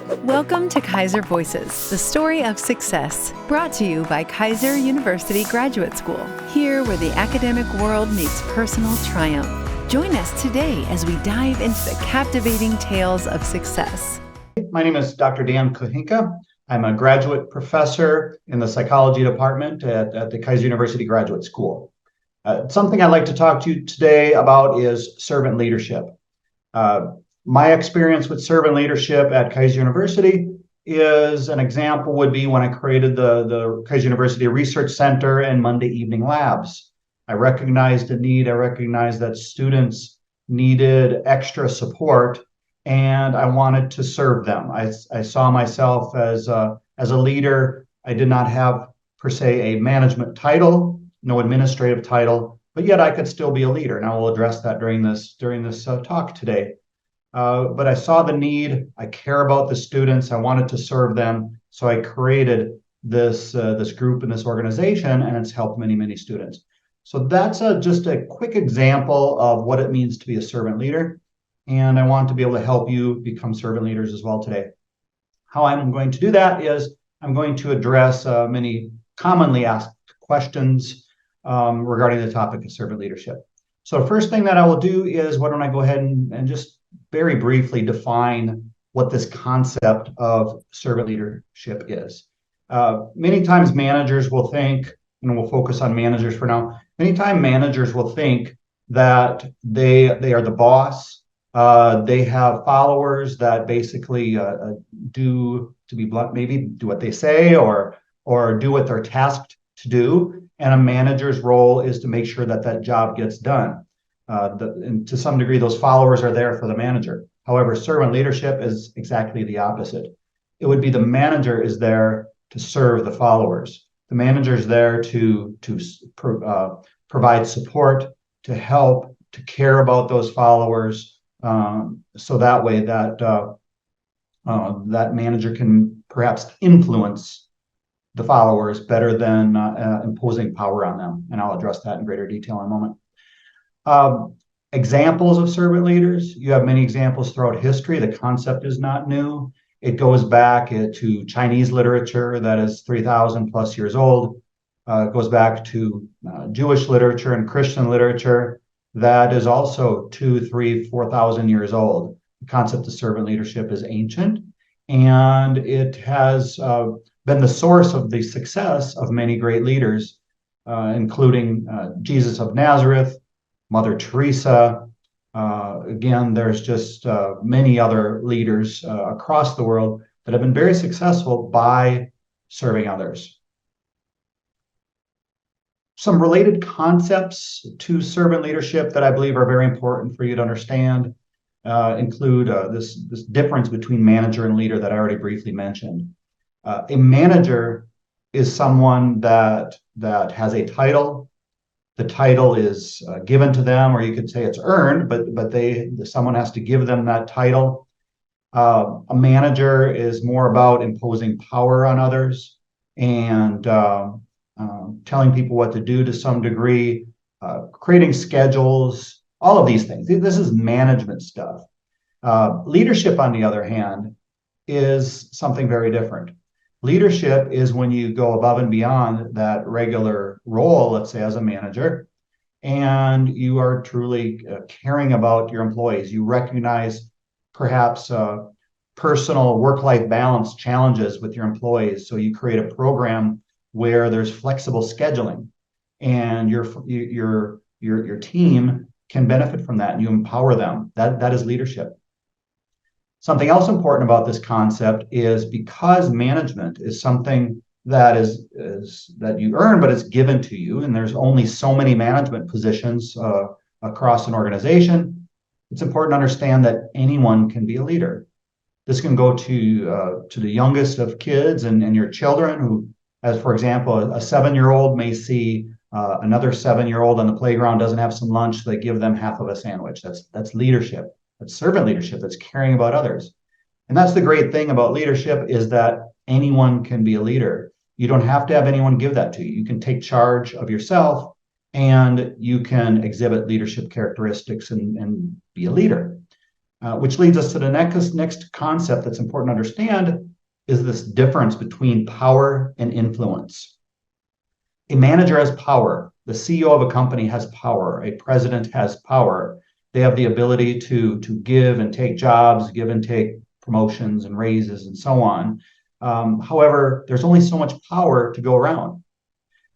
Welcome to Keiser Voices, the story of success, brought to you by Keiser University Graduate School, here where the academic world meets personal triumph. Join us today as we dive into the captivating tales of success. My name is Dr. Dan Kuchinka. I'm a graduate professor in the psychology department at the Keiser University Graduate School. Something I'd like to talk to you today about is servant leadership. My experience with servant leadership at Keiser University is an example would be when I created the Keiser University Research Center and Monday evening labs. I recognized a need. I recognized that students needed extra support, and I wanted to serve them. I saw myself as a leader. I did not have, per se, a management title, no administrative title, but yet I could still be a leader, and I will address that during this talk today. But I saw the need. I care about the students. I wanted to serve them, so I created this group and this organization, and it's helped many, many students. So that's just a quick example of what it means to be a servant leader, and I want to be able to help you become servant leaders as well today. How I'm going to do that is I'm going to address many commonly asked questions regarding the topic of servant leadership. So the first thing that I will do is, why don't I go ahead and just very briefly define what this concept of servant leadership is. Many times managers will think, and we'll focus on managers for now, many times managers will think that they are the boss. They have followers that basically do, to be blunt, maybe do what they say or do what they're tasked to do. And a manager's role is to make sure that that job gets done. And to some degree, those followers are there for the manager. However, servant leadership is exactly the opposite. It would be the manager is there to serve the followers. The manager is there to provide support, to help, to care about those followers, so that way that that manager can perhaps influence the followers better than imposing power on them. And I'll address that in greater detail in a moment. Examples of servant leaders. You have many examples throughout history. The concept is not new. It goes back to Chinese literature that is 3,000 plus years old. It goes back to Jewish literature and Christian literature that is also 2,000, 3,000, 4,000 years old. The concept of servant leadership is ancient, and it has been the source of the success of many great leaders, including Jesus of Nazareth, Mother Teresa. Again, there's just many other leaders across the world that have been very successful by serving others. Some related concepts to servant leadership that I believe are very important for you to understand include this difference between manager and leader that I already briefly mentioned. A manager is someone that has a title. The title is given to them, or you could say it's earned, but someone has to give them that title. A manager is more about imposing power on others and telling people what to do to some degree, creating schedules, all of these things. This is management stuff. Leadership, on the other hand, is something very different. Leadership is when you go above and beyond that regular role, let's say as a manager, and you are truly caring about your employees. You recognize perhaps personal work-life balance challenges with your employees. So you create a program where there's flexible scheduling, and your team can benefit from that, and you empower them. That is leadership. Something else important about this concept is because management is something that is that you earn, but it's given to you, and there's only so many management positions across an organization. It's important to understand that anyone can be a leader. This can go to the youngest of kids and your children, who, as for example, a 7-year-old may see another 7-year-old on the playground doesn't have some lunch, so they give them half of a sandwich. That's leadership. That's servant leadership. That's caring about others. And that's the great thing about leadership, is that anyone can be a leader. You don't have to have anyone give that to you. You can take charge of yourself, and you can exhibit leadership characteristics and be a leader. which leads us to the next concept that's important to understand is this difference between power and influence. A manager has power. The CEO of a company has power. A president has power. They have the ability to give and take jobs, give and take promotions and raises and so on. However, there's only so much power to go around.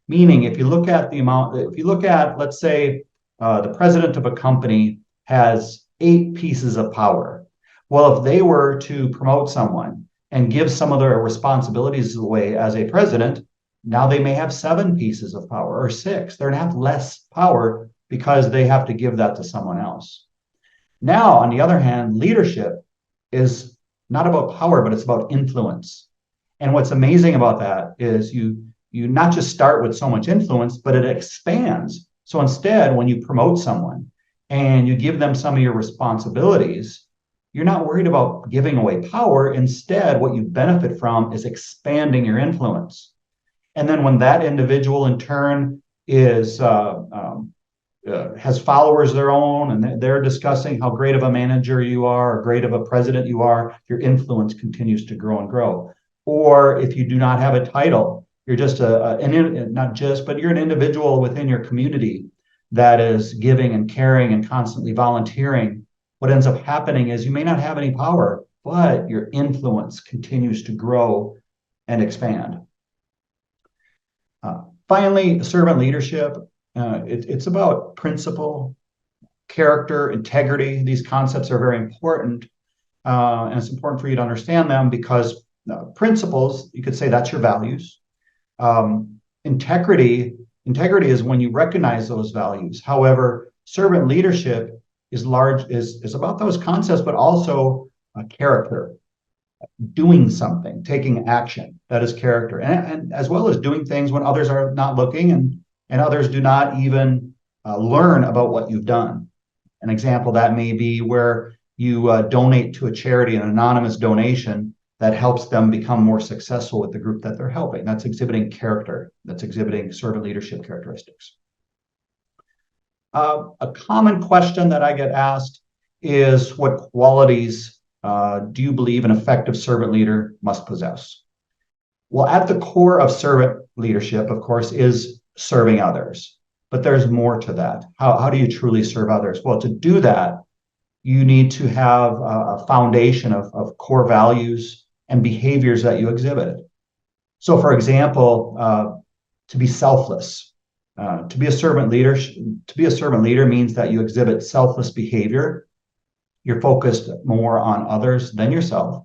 Meaning, if you look at, let's say, the president of a company has 8 pieces of power. Well, if they were to promote someone and give some of their responsibilities away as a president, now they may have 7 pieces of power or 6. They're going to have less power because they have to give that to someone else. Now, on the other hand, leadership is not about power, but it's about influence. And what's amazing about that is you not just start with so much influence, but it expands. So instead, when you promote someone and you give them some of your responsibilities, you're not worried about giving away power. Instead, what you benefit from is expanding your influence. And then when that individual in turn is has followers of their own, and they're discussing how great of a manager you are, or great of a president you are, your influence continues to grow and grow. Or if you do not have a title, you're just but you're an individual within your community that is giving and caring and constantly volunteering. What ends up happening is you may not have any power, but your influence continues to grow and expand. Finally, servant leadership. It's about principle, character, integrity. These concepts are very important, and it's important for you to understand them because principles, you could say that's your values. Integrity is when you recognize those values. However, servant leadership is about those concepts, but also character, doing something, taking action. That is character, and as well as doing things when others are not looking and others do not even learn about what you've done. An example that may be where you donate to a charity, an anonymous donation that helps them become more successful with the group that they're helping. That's exhibiting character. That's exhibiting servant leadership characteristics. A common question that I get asked is, what qualities do you believe an effective servant leader must possess? Well, at the core of servant leadership, of course, is serving others. But there's more to that. How do you truly serve others? Well, to do that, you need to have a foundation of core values and behaviors that you exhibit. So, for example, to be selfless. To be a servant leader means that you exhibit selfless behavior. You're focused more on others than yourself.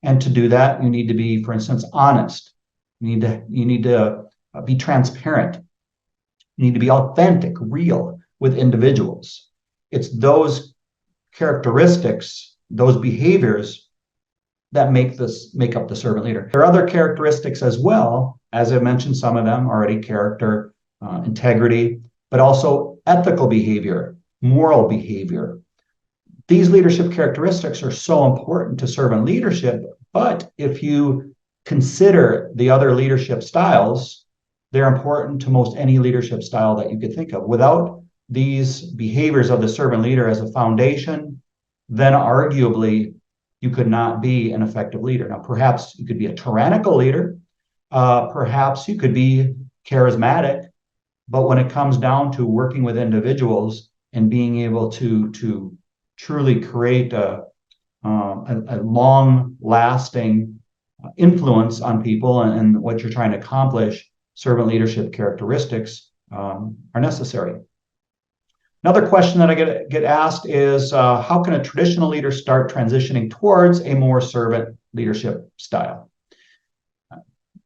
And to do that, you need to be, for instance, honest. You need to be transparent. You need to be authentic, real with individuals. It's those characteristics, those behaviors that make up the servant leader. There are other characteristics as well, as I mentioned, some of them already: character, integrity, but also ethical behavior, moral behavior. These leadership characteristics are so important to servant leadership, but if you consider the other leadership styles, they're important to most any leadership style that you could think of. Without these behaviors of the servant leader as a foundation, then arguably you could not be an effective leader. Now, perhaps you could be a tyrannical leader, perhaps you could be charismatic, but when it comes down to working with individuals and being able to truly create a long-lasting influence on people and what you're trying to accomplish, servant leadership characteristics are necessary. Another question that I get asked is, how can a traditional leader start transitioning towards a more servant leadership style?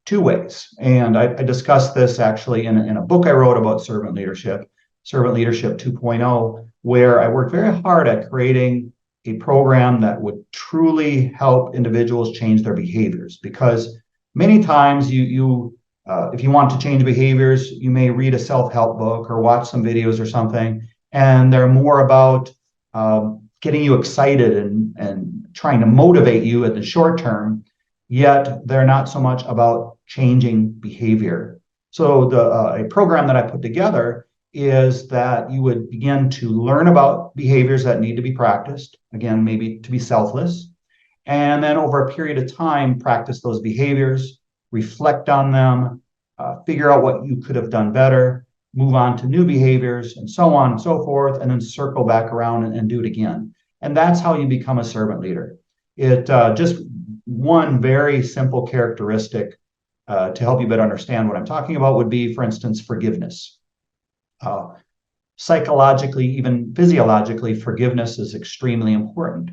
2 ways. And I discussed this actually in a book I wrote about servant leadership 2.0, where I worked very hard at creating a program that would truly help individuals change their behaviors. Because many times if you want to change behaviors, you may read a self-help book or watch some videos or something, and they're more about getting you excited and trying to motivate you at the short term, yet they're not so much about changing behavior. So a program that I put together is that you would begin to learn about behaviors that need to be practiced, again, maybe to be selfless, and then over a period of time, practice those behaviors, reflect on them, figure out what you could have done better, move on to new behaviors, and so on and so forth, and then circle back around and do it again. And that's how you become a servant leader. It just one very simple characteristic to help you better understand what I'm talking about would be, for instance, forgiveness. Psychologically, even physiologically, forgiveness is extremely important.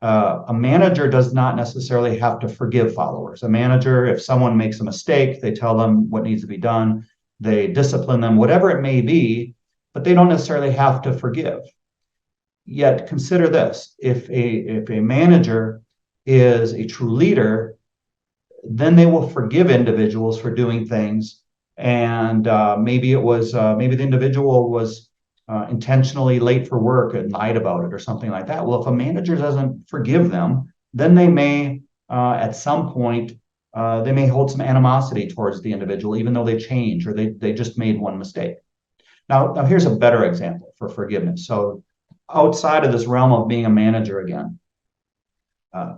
A manager does not necessarily have to forgive followers. A manager, if someone makes a mistake, they tell them what needs to be done, they discipline them, whatever it may be, but they don't necessarily have to forgive. Yet consider this, if a manager is a true leader, then they will forgive individuals for doing things. And maybe the individual was intentionally late for work and lied about it or something like that. Well, if a manager doesn't forgive them, then they may, at some point, they may hold some animosity towards the individual, even though they change or they just made one mistake. Now here's a better example for forgiveness. So outside of this realm of being a manager again,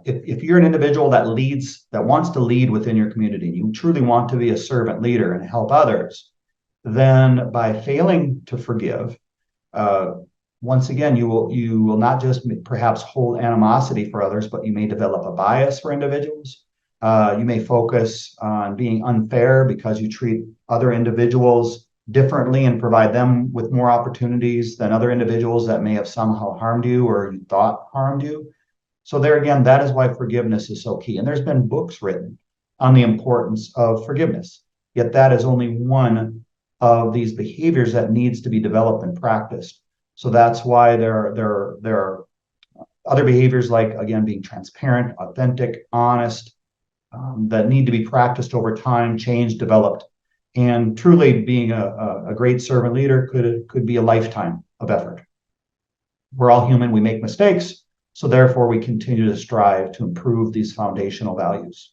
if you're an individual that wants to lead within your community, and you truly want to be a servant leader and help others, then by failing to forgive, once again, you will not just perhaps hold animosity for others, but you may develop a bias for individuals. You may focus on being unfair because you treat other individuals differently and provide them with more opportunities than other individuals that may have somehow harmed you or you thought harmed you. So there again, that is why forgiveness is so key. And there's been books written on the importance of forgiveness. Yet that is only one of these behaviors that needs to be developed and practiced. So that's why there are other behaviors like, again, being transparent, authentic, honest, that need to be practiced over time, changed, developed. And truly being a great servant leader could be a lifetime of effort. We're all human, we make mistakes. So therefore, we continue to strive to improve these foundational values.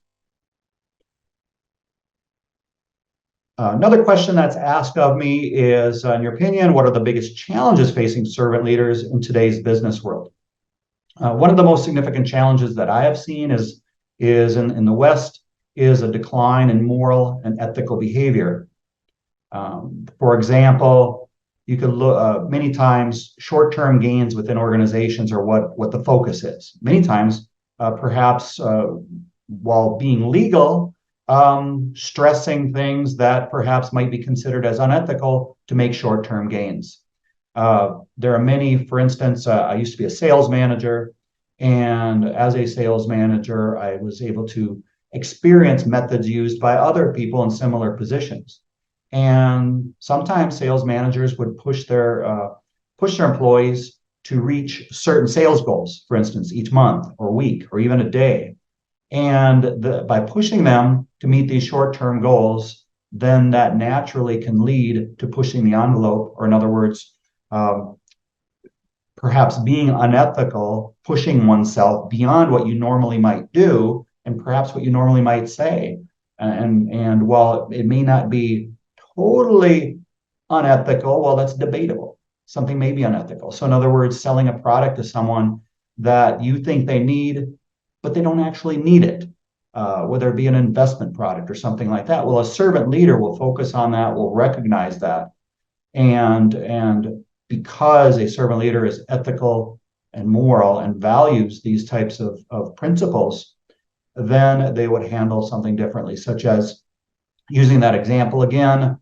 Another question that's asked of me is, in your opinion, what are the biggest challenges facing servant leaders in today's business world? One of the most significant challenges that I have seen is in the West is a decline in moral and ethical behavior. For example, you could look many times short-term gains within organizations are what the focus is. Many times, perhaps while being legal, stressing things that perhaps might be considered as unethical to make short-term gains. There are many, for instance, I used to be a sales manager, and as a sales manager, I was able to experience methods used by other people in similar positions. And sometimes sales managers would push their employees to reach certain sales goals, for instance, each month or week or even a day. And by pushing them to meet these short-term goals, then that naturally can lead to pushing the envelope, or in other words, perhaps being unethical, pushing oneself beyond what you normally might do and perhaps what you normally might say. And while it may not be totally unethical, well, that's debatable. Something may be unethical. So in other words, selling a product to someone that you think they need, but they don't actually need it, whether it be an investment product or something like that. Well, a servant leader will focus on that, will recognize that. And because a servant leader is ethical and moral and values these types of principles, then they would handle something differently, such as using that example again,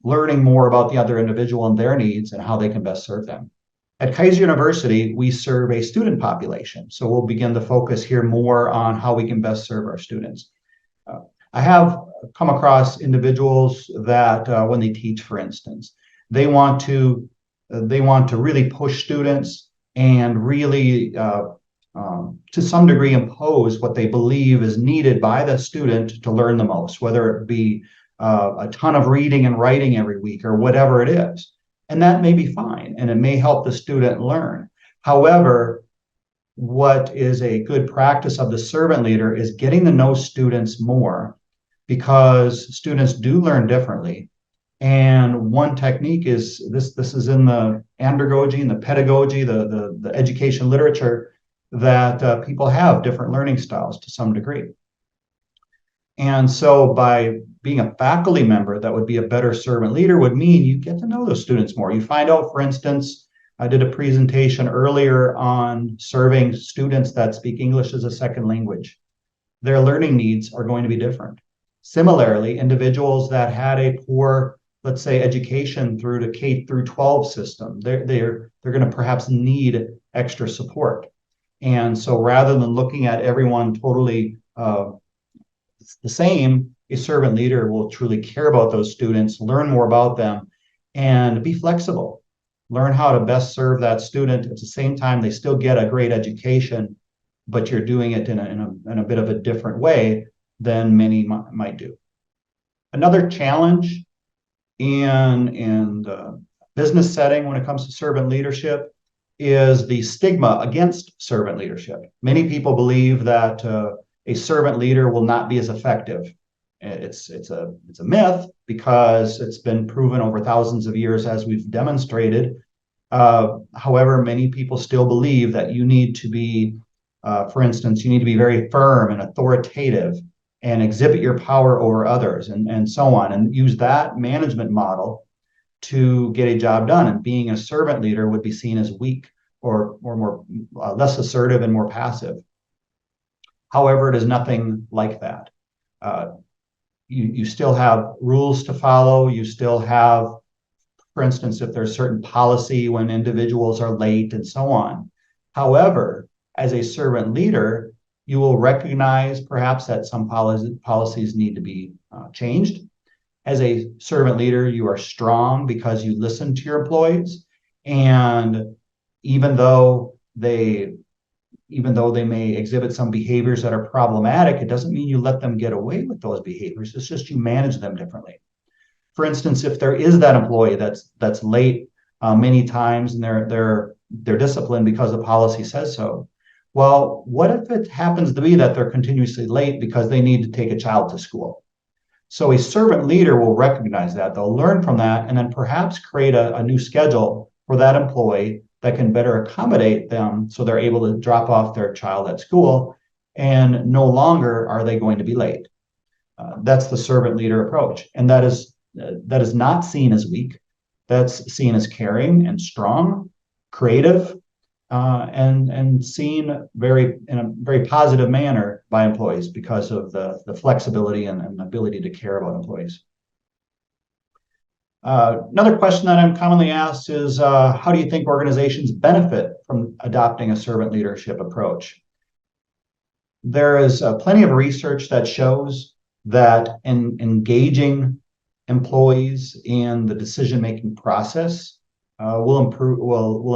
learning more about the other individual and their needs and how they can best serve them. At Keiser University, we serve a student population, so we'll begin to focus here more on how we can best serve our students. I have come across individuals that when they teach, for instance, they want to really push students and really to some degree impose what they believe is needed by the student to learn the most, whether it be a ton of reading and writing every week or whatever it is. And that may be fine, and it may help the student learn. However, what is a good practice of the servant leader is getting to know students more, because students do learn differently. And one technique is this is in the andragogy and the pedagogy, the education literature, that people have different learning styles to some degree. And so by being a faculty member that would be a better servant leader would mean you get to know those students more. You find out, for instance, I did a presentation earlier on serving students that speak English as a second language. Their learning needs are going to be different. Similarly, individuals that had a poor, let's say, education through the K through 12 system, they're going to perhaps need extra support. And so rather than looking at everyone totally the same, a servant leader will truly care about those students, learn more about them, and be flexible. Learn how to best serve that student. At the same time, they still get a great education, but you're doing it in a bit of a different way than many might do. Another challenge in the business setting when it comes to servant leadership is the stigma against servant leadership. Many people believe that a servant leader will not be as effective. It's a myth because it's been proven over thousands of years, as we've demonstrated. However, many people still believe that you need to be, for instance, you need to be very firm and authoritative and exhibit your power over others and so on, and use that management model to get a job done. And being a servant leader would be seen as weak or more less assertive and more passive. However, it is nothing like that. You still have rules to follow. You still have, for instance, if there's certain policy when individuals are late and so on. However, as a servant leader, you will recognize perhaps that some policies need to be changed. As a servant leader, you are strong because you listen to your employees. And even though they may exhibit some behaviors that are problematic, it doesn't mean you let them get away with those behaviors. It's just you manage them differently. For instance, if there is that employee that's late many times and they're disciplined because the policy says so. Well, what if it happens to be that they're continuously late because they need to take a child to school? So a servant leader will recognize that. They'll learn from that and then perhaps create a new schedule for that employee that can better accommodate them so they're able to drop off their child at school and no longer are they going to be late. That's the servant leader approach. And that is not seen as weak. That's seen as caring and strong, creative, and seen in a very positive manner by employees because of the flexibility and ability to care about employees. Another question that I'm commonly asked is, how do you think organizations benefit from adopting a servant leadership approach? There is plenty of research that shows that in engaging employees in the decision-making process will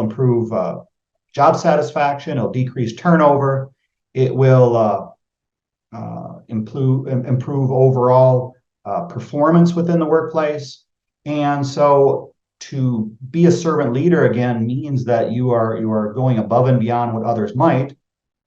improve job satisfaction. It'll decrease turnover. It will improve overall performance within the workplace. And so to be a servant leader, again, means that you are going above and beyond what others might.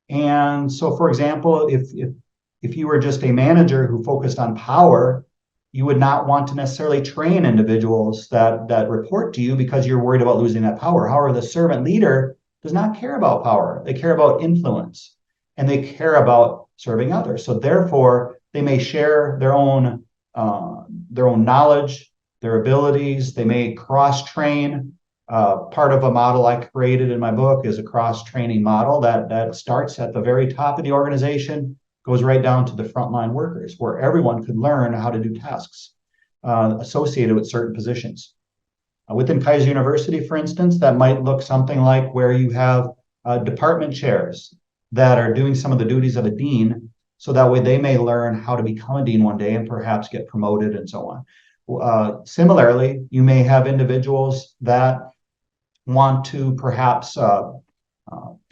And so, for example, if you were just a manager who focused on power, you would not want to necessarily train individuals that report to you because you're worried about losing that power. However, the servant leader does not care about power. They care about influence, and they care about serving others. So therefore, they may share their own knowledge, their abilities. They may cross-train. Part of a model I created in my book is a cross-training model that starts at the very top of the organization, goes right down to the frontline workers, where everyone could learn how to do tasks associated with certain positions. Within Keiser University, for instance, that might look something like where you have department chairs that are doing some of the duties of a dean, so that way they may learn how to become a dean one day and perhaps get promoted and so on. Similarly, you may have individuals that want to perhaps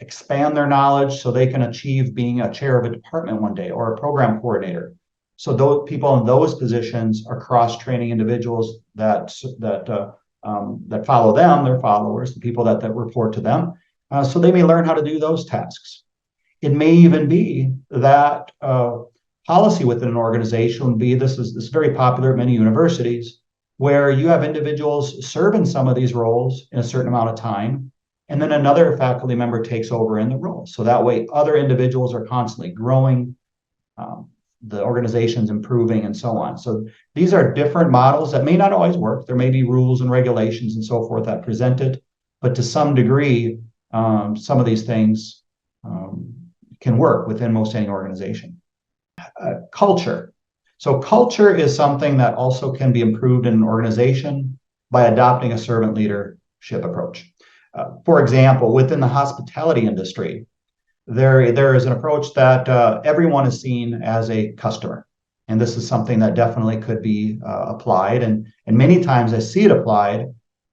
expand their knowledge so they can achieve being a chair of a department one day or a program coordinator. So those people in those positions are cross-training individuals that follow them, their followers, the people that report to them. So they may learn how to do those tasks. It may even be that policy within an organization would be, this is very popular at many universities, where you have individuals serve in some of these roles in a certain amount of time, and then another faculty member takes over in the role. So that way, other individuals are constantly growing, the organization's improving, and so on. So these are different models that may not always work. There may be rules and regulations and so forth that present it, but to some degree, some of these things can work within most any organization. Culture. So culture is something that also can be improved in an organization by adopting a servant leadership approach. For example, within the hospitality industry, there is an approach that everyone is seen as a customer. And this is something that definitely could be applied. And many times I see it applied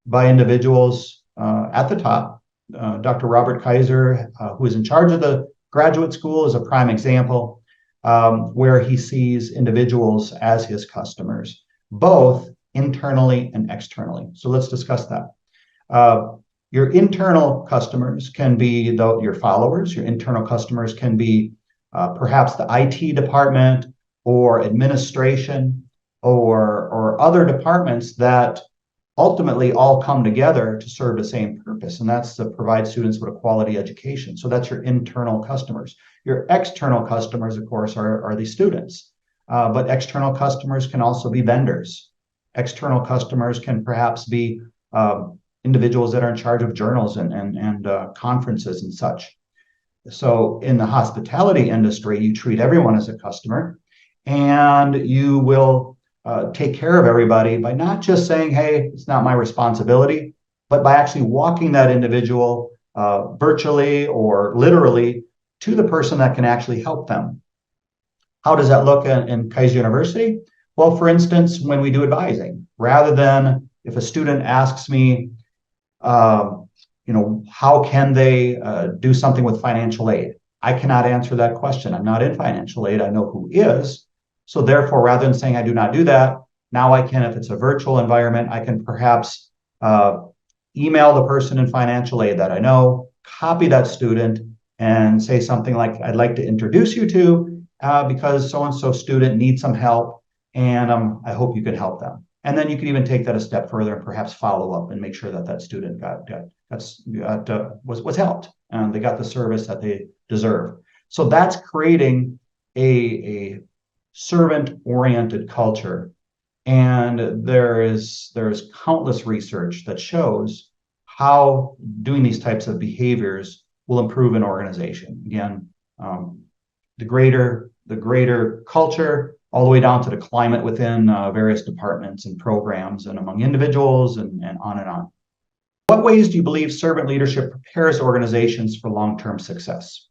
by individuals at the top. Dr. Robert Keiser, who is in charge of the graduate school, is a prime example where he sees individuals as his customers, both internally and externally. So let's discuss that. Your internal customers can be your followers. Your internal customers can be perhaps the IT department or administration or other departments that ultimately all come together to serve the same purpose, and that's to provide students with a quality education. So that's your internal customers. Your external customers, of course, are the students, but external customers can also be vendors. External customers can perhaps be individuals that are in charge of journals and conferences and such. So in the hospitality industry, you treat everyone as a customer, and you will take care of everybody by not just saying, hey, it's not my responsibility, but by actually walking that individual virtually or literally to the person that can actually help them. How does that look in Keiser University? Well, for instance, when we do advising, rather than if a student asks me, how can they do something with financial aid? I cannot answer that question. I'm not in financial aid. I know who is. So therefore, rather than saying I do not do that, now I can, if it's a virtual environment, I can perhaps email the person in financial aid that I know, copy that student, and say something like, I'd like to introduce you to because so-and-so student needs some help, and I hope you can help them. And then you can even take that a step further and perhaps follow up and make sure that that student was helped and they got the service that they deserve. So that's creating a servant-oriented culture. And there is countless research that shows how doing these types of behaviors will improve an organization. Again, the greater culture, all the way down to the climate within various departments and programs and among individuals and on and on. What ways do you believe servant leadership prepares organizations for long-term success?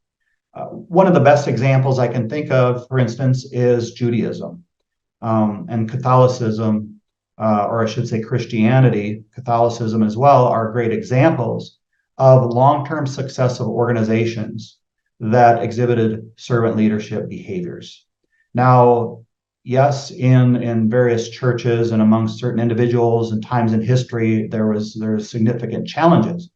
One of the best examples I can think of, for instance, is Judaism and Catholicism, or I should say Christianity, Catholicism as well, are great examples of long-term success of organizations that exhibited servant leadership behaviors. Now, yes, in various churches and among certain individuals and times in history, there's significant challenges.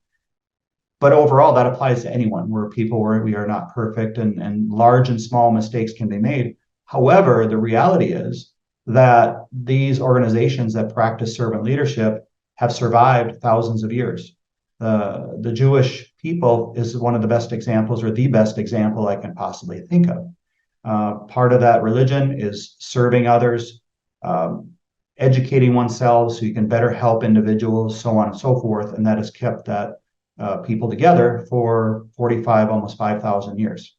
But overall, that applies to anyone. We're people where we are not perfect, and large and small mistakes can be made. However, the reality is that these organizations that practice servant leadership have survived thousands of years. The Jewish people is one of the best examples, or the best example I can possibly think of. Part of that religion is serving others, educating oneself so you can better help individuals, so on and so forth, and that has kept that people together for 45, almost 5,000 years.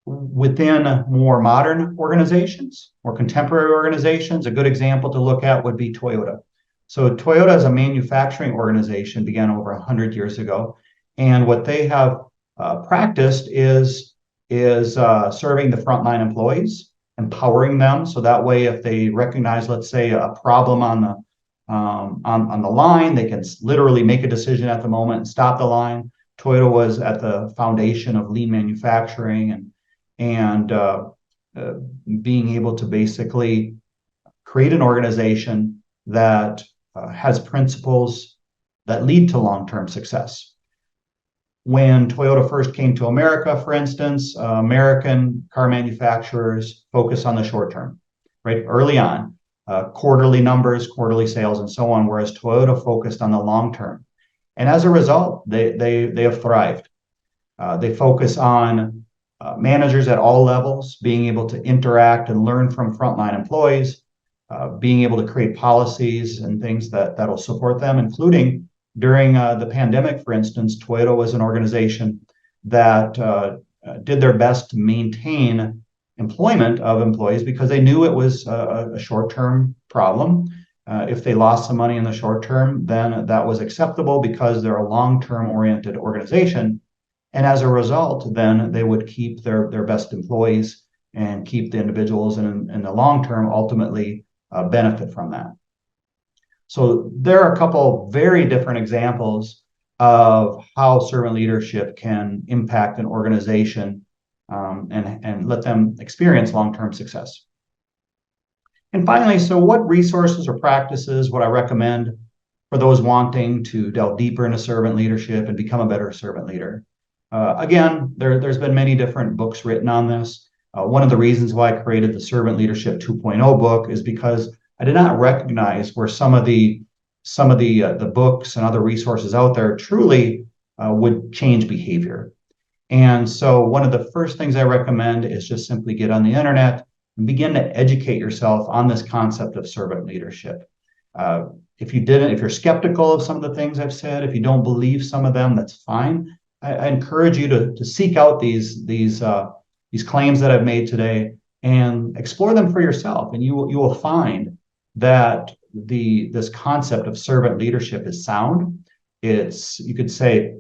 Within more modern organizations, more contemporary organizations, a good example to look at would be Toyota. So Toyota as a manufacturing organization began over 100 years ago, and what they have practiced is serving the frontline employees, empowering them, so that way if they recognize, let's say, a problem on the line, they can literally make a decision at the moment and stop the line. Toyota was at the foundation of lean manufacturing and being able to basically create an organization that has principles that lead to long-term success. When Toyota first came to America, for instance, American car manufacturers focus on the short term. right, early on, quarterly numbers, quarterly sales, and so on, whereas Toyota focused on the long term. And as a result, they have thrived. They focus on managers at all levels being able to interact and learn from frontline employees, being able to create policies and things that'll support them, including during the pandemic, for instance. Toyota was an organization that did their best to maintain employment of employees because they knew it was a short-term problem. If they lost some money in the short term, then that was acceptable because they're a long-term oriented organization. And as a result, then they would keep their best employees and keep the individuals, and in the long term, ultimately benefit from that. So there are a couple very different examples of how servant leadership can impact an organization and let them experience long-term success. And finally, so what resources or practices would I recommend for those wanting to delve deeper into servant leadership and become a better servant leader? Again, there's been many different books written on this. One of the reasons why I created the Servant Leadership 2.0 book is because I did not recognize where some of the books and other resources out there truly would change behavior. And so one of the first things I recommend is just simply get on the internet and begin to educate yourself on this concept of servant leadership. If you're skeptical of some of the things I've said, if you don't believe some of them, that's fine. I encourage you to seek out these claims that I've made today and explore them for yourself, and you will find that this concept of servant leadership is sound. It's, you could say,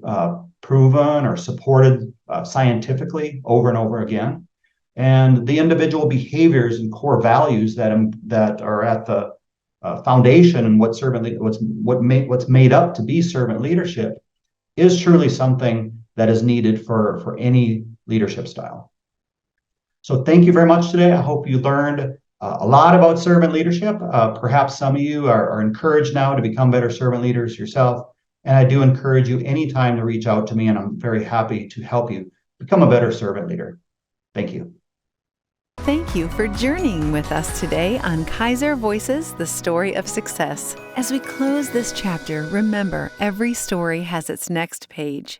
proven or supported scientifically over and over again, and the individual behaviors and core values that are at the foundation and what's made up to be servant leadership is truly something that is needed for any leadership style. So thank you very much today. I hope you learned a lot about servant leadership. Perhaps some of you are encouraged now to become better servant leaders yourself. And I do encourage you anytime to reach out to me, and I'm very happy to help you become a better servant leader. Thank you. Thank you for journeying with us today on Keiser Voices, the story of success. As we close this chapter, remember, every story has its next page.